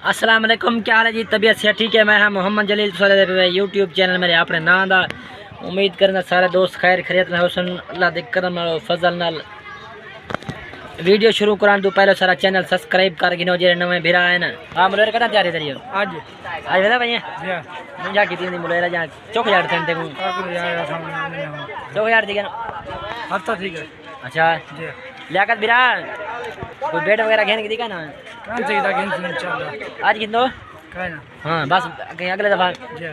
अस्सलाम वालेकुम, क्या हाल है जी? तबीयत से ठीक है? मैं हाँ मोहम्मद जलील यूट्यूब चैनल मेरे अपने नाम दा। उम्मीद करना सारे दोस्त खैर खैरियत में होसन। अल्लाह दे करम नाल फजल नाल वीडियो शुरू कराने तो पहले सारा चैनल सब्सक्राइब कर गिनो जे नवे भिरा है ना। हां मुलेर कदा तैयारी करियो आज आज वेदा भैया जी जा की दी मुलेर जा चौक यार थे को चौक यार दी हफ्ता ठीक है। अच्छा जी लियाकत भिरा कोई बेट वगैरह घेन की दी का ना कौन से इधर गेंद इंशाल्लाह आज किंदो कहना। हाँ बस कहीं अगले दफा जी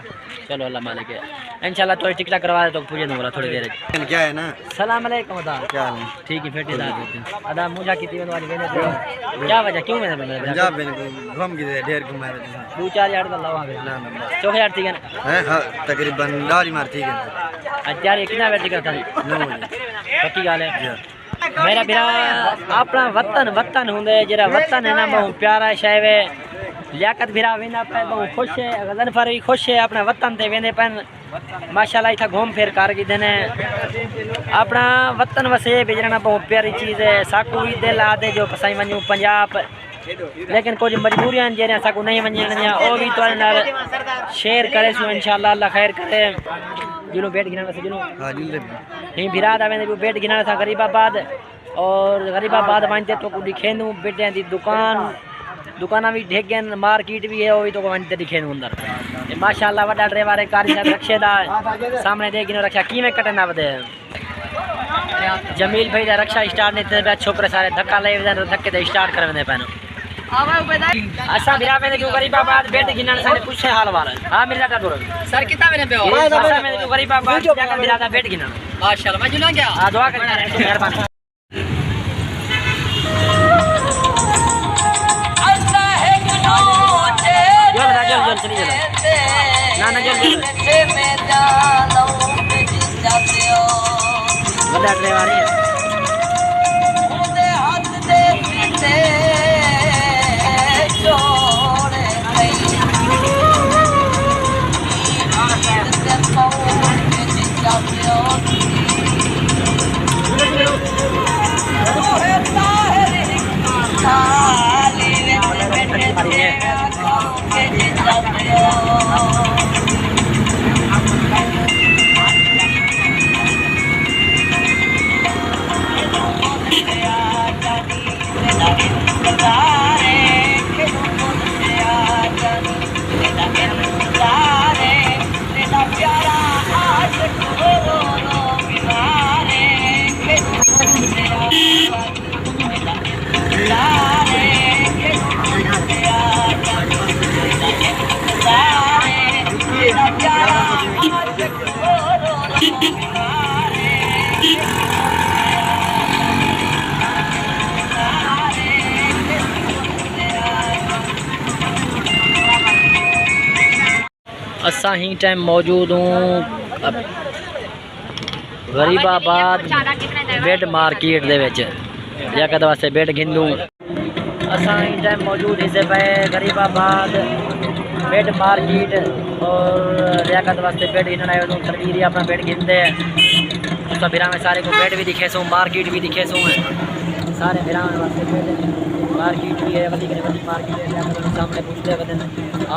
चलो अल्लाह मालिक है इंशाल्लाह। थोड़ी टिकटा करवा दे तो पूछे दूंगा थोड़ी देर क्या है ना। सलाम अलैकुम अदा क्या हाल है? ठीक है फेटी दाद अदा मुझा की थी वाली मैंने क्या वजह क्यों मैंने पंजाब में घूम गए ढेर घुमाए थे। 2-4 यार का लावा ना ना चौक यार ठीक है है हाँ तकरीबन डाली मार ठीक है। आज यार कितना वेट टिकट था 9 बजे पक्की गाल है मेरा बिरा अपना वतन वतन होंगे जरा वतन है ना बहुत प्यारा शय वे लियाकत भिरा वेंदा पे बहुत खुश है गजनफर भी खुश है अपना वतन ते वेंदे पन माशाल्लाह इथा घूम फिर कर गए ने अपना वतन वसे बिजरना बहुत प्यारी चीज़ है। साकू भी दिल आदे जो पसाई वनू पंजाब लेकिन कुछ मजबूरियां जैसे साकू नहीं वजन वो भी तो शेयर करे सो इंशाल्लाह अल्लाह खैर करे। जिन्हों बेट गिना से जिन्हों हां जिले ही भिरा आवे बेट गिना था गरीबाबाद और गरीबाबाद वनते तो को दिखेंदू बेटियां दी दुकाना भी ढेगन मार्केट भी है वो भी तो वनते दिखेंदू अंदर माशाल्लाह वड्डा ड्राइवर है कारी साहब रखे दा सामने दे गिनो रक्षा की में कटना बदे जमील भाई दा रक्षा स्टार्ट नहीं थे छोकरे सारे धक्का ले धक्के दे स्टार्ट करवे पैनो असा भिरा में क्यों गरीबाबाद बेट गिनन से पूछे हाल वाला। हां मिर्जा का दूर सर कितना मैंने पे हो असा में क्यों गरीबाबाद जाकर भिरा दा बेट गिनन माशाल्लाह मैं जुला गया। हां दुआ करना है मेहरबानी अल्लाह है गिनो जल चली जल ना जल में जानो जाते हो बड़ा ड्राइवर है मुझे हाथ दे पीछे असा ही टाइम मौजूद हूँ गरीबाबाद बेड मार्केट दे विच लियाकत वास्ते बेड गिंदू असा ही टाइम मौजूद इसे पे गरीबाबाद बेड मार्केट और लियाकत वास्ते बेड गिनन आयो तो तनवीर अपना बेड गिनते हैं तो बिरा में सारे को बेड भी दिखे सो मार्केट भी दिखे सो सारे बिरा में वास्ते बेड मार्केट भी है वधी मार्केट है सामने पूछते वदन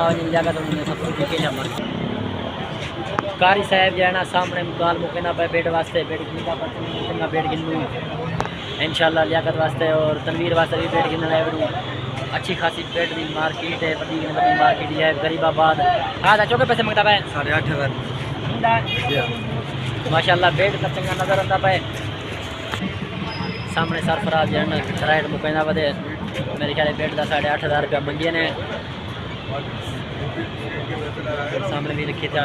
आज जगह तो सब कुछ दिखे जा कारी साहब जो है ना सामने गाल मुकना पे बेड वास्ते बेड गिनना बेड गिनू इंशाल्लाह लियाकत वास्ते और तनवीर वास्ते भी बेड गिनना है अच्छी खासी बेड की मार्केट है बड़ी मार्केट है गरीबाबाद। हाँ चौके पैसे मंगता है 8,500 माशाल्लाह बेड का चंगा नजर आता पे सामने सरफराज जो है राइट मुकना वधे मेरे ख्याल बेड का 8,500 रुपया मंगे ने सामने भी रखी था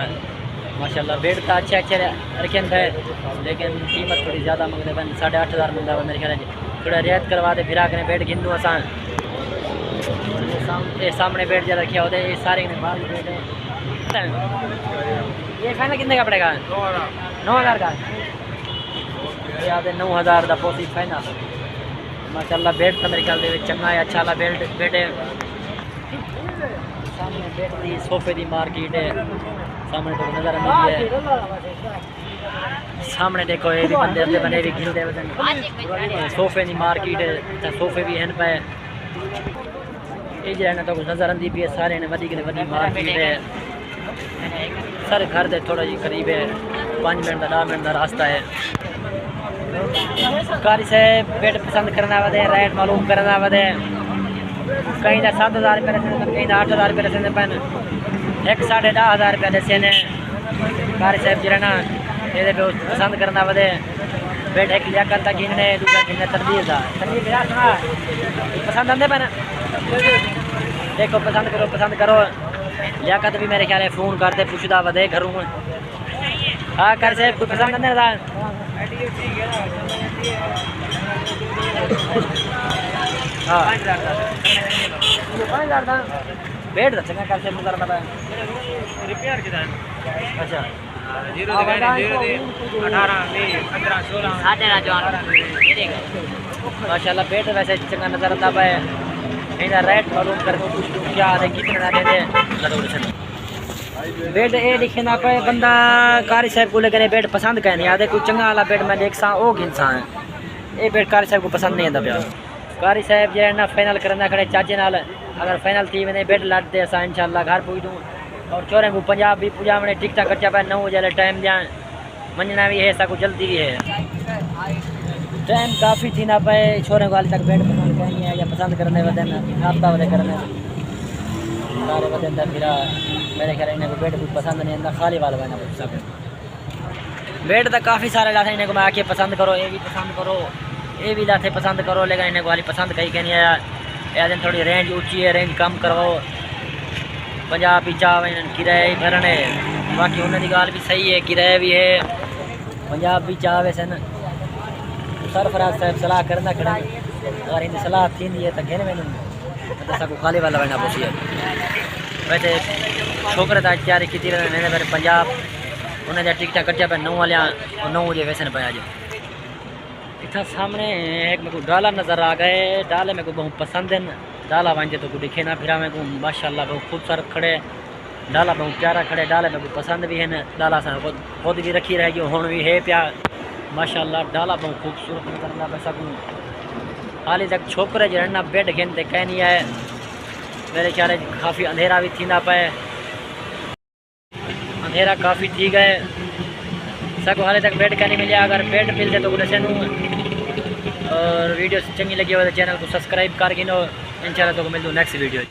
माशाल्लाह बेड तो अच्छे अच्छे रखे थे लेकिन कीमत थोड़ी ज़्यादा मंगते हैं 8,500 मंगता है मेरे ख्याल थोड़ा रियायत करवा दे फिर आकर बेड गिनू असा सामने बेड जो रखे होते ये सारे बाहर बेड है। ये फाइनल कितने का पड़ेगा 9,000 का याद है 9,000 का पोसी फाइनल माशाल्लाह बेड तो मेरे ख्याल चंगा है अच्छा वाला बेड है। सामने बेड की सोफे की मार्केट है सामने तो नज़र आती है सामने देखो ये भी बंदे अपने बने भी खिलते सोफे की मार्केट है सोफे भी हैं पे ये जो तो कुछ नज़र आती पी है सारे ने वधी मार्केट है सारे घर दे थोड़ा जी करीब है 5 मिनट का 10 मिनट का रास्ता है। कारी से बेड पसंद करना वधे रेट मालूम करना वधे कहीं 7,000 रुपये कहीं 8,000 रुपये रसते पैन 10,500 रुपये दसे ने कारी साहब जो ना ये पसंद करना वधे बेड एक लिया करता गिनने दूसरा गिनने तनवीर पसंद आते पैन देखो पसंद करो लियाकत भी मेरे ख्याल है फ़ोन करते पूछता वधे घरों हाँ कर से कोई पसंद आते ना हाँ 5,000 था बेड चंगा कर से मुझे पता रिपेयर कितना अच्छा 0 माशाल्लाह बेड वैसे चंगा नजर आता है इनका रेट मालूम कर क्या है कितना दे बेड ये लिखे ना पे बंदा कारी साहब को लेकर बेड पसंद कहने याद कोई चंगा वाला बेड मैं देख सा ओ गिनसा है ये बेड कारी साहब को पसंद नहीं आता पिया कारी साहब जो है ना फाइनल करना खड़े चाचे नाल अगर फाइनल थी मैंने बेड लट दे असा इंशाल्लाह घर पुज दूँ और चोरे को पंजाब भी पूजा मैंने टिकटा कच्चा पे 9 बजे टाइम दिया मंजना भी है ऐसा कुछ जल्दी भी है टाइम काफ़ी थी ना पे छोरे को हाल तक बेड पसंद करनी है या पसंद करने वजह नाश्ता वजह करने सारे वजह फिर मेरे ख्याल इन्हें को बेड कुछ पसंद नहीं आता खाली वाला बना कुछ सब बेड तो काफ़ी सारे लाते इन्हें को मैं आके पसंद करो ये भी पसंद करो ये भी लाते पसंद करो लेकिन इन्हें को वाली पसंद कहीं कहनी आया या दिन थोड़ी रेंज ऊँची है रेंज कम करवाओ पंजाबी चाव किराए ही भरने बाकी उन्होंने गाल भी सही है किराया भी है पंजाबी चाव है न सरफराज साहब सलाह करना खड़ा अगर इनकी सलाह थी है तो कहने में को खाली वाला बनना पोसी है वैसे छोकरे तो तैयारी की मेरे पंजाब उन्हें टिकटा कच्चा पे 9 वाले 9 बजे वैसे न पाया इतना सामने एक मेरे को डाला नज़र आ गए डाले मेरे को बहुत पसंद है डाला वंजे तो दिखे ना फिर मेरे को माशाल्लाह बहुत खूबसूरत खड़े डाला बहुत प्यारा खड़े डाले मेरे को पसंद भी है न डाला सा खुद भी रखी रहेगी हूँ भी है प्यार माशाल्लाह डाला बहुत खूबसूरत नजर पैसा को हाली तक छोकरे जो ना बेड खेलते कह नहीं आए मेरे ख्याल काफ़ी अंधेरा भी थी ना पाए अंधेरा काफ़ी थी गए सको हाले तक बेड का नहीं मिले अगर बेड मिलते तो बोले और वीडियो चंगी लगी हो तो चैनल को सब्सक्राइब कर गिनो इंशाल्लाह तो मिलूँ नेक्स्ट वीडियो।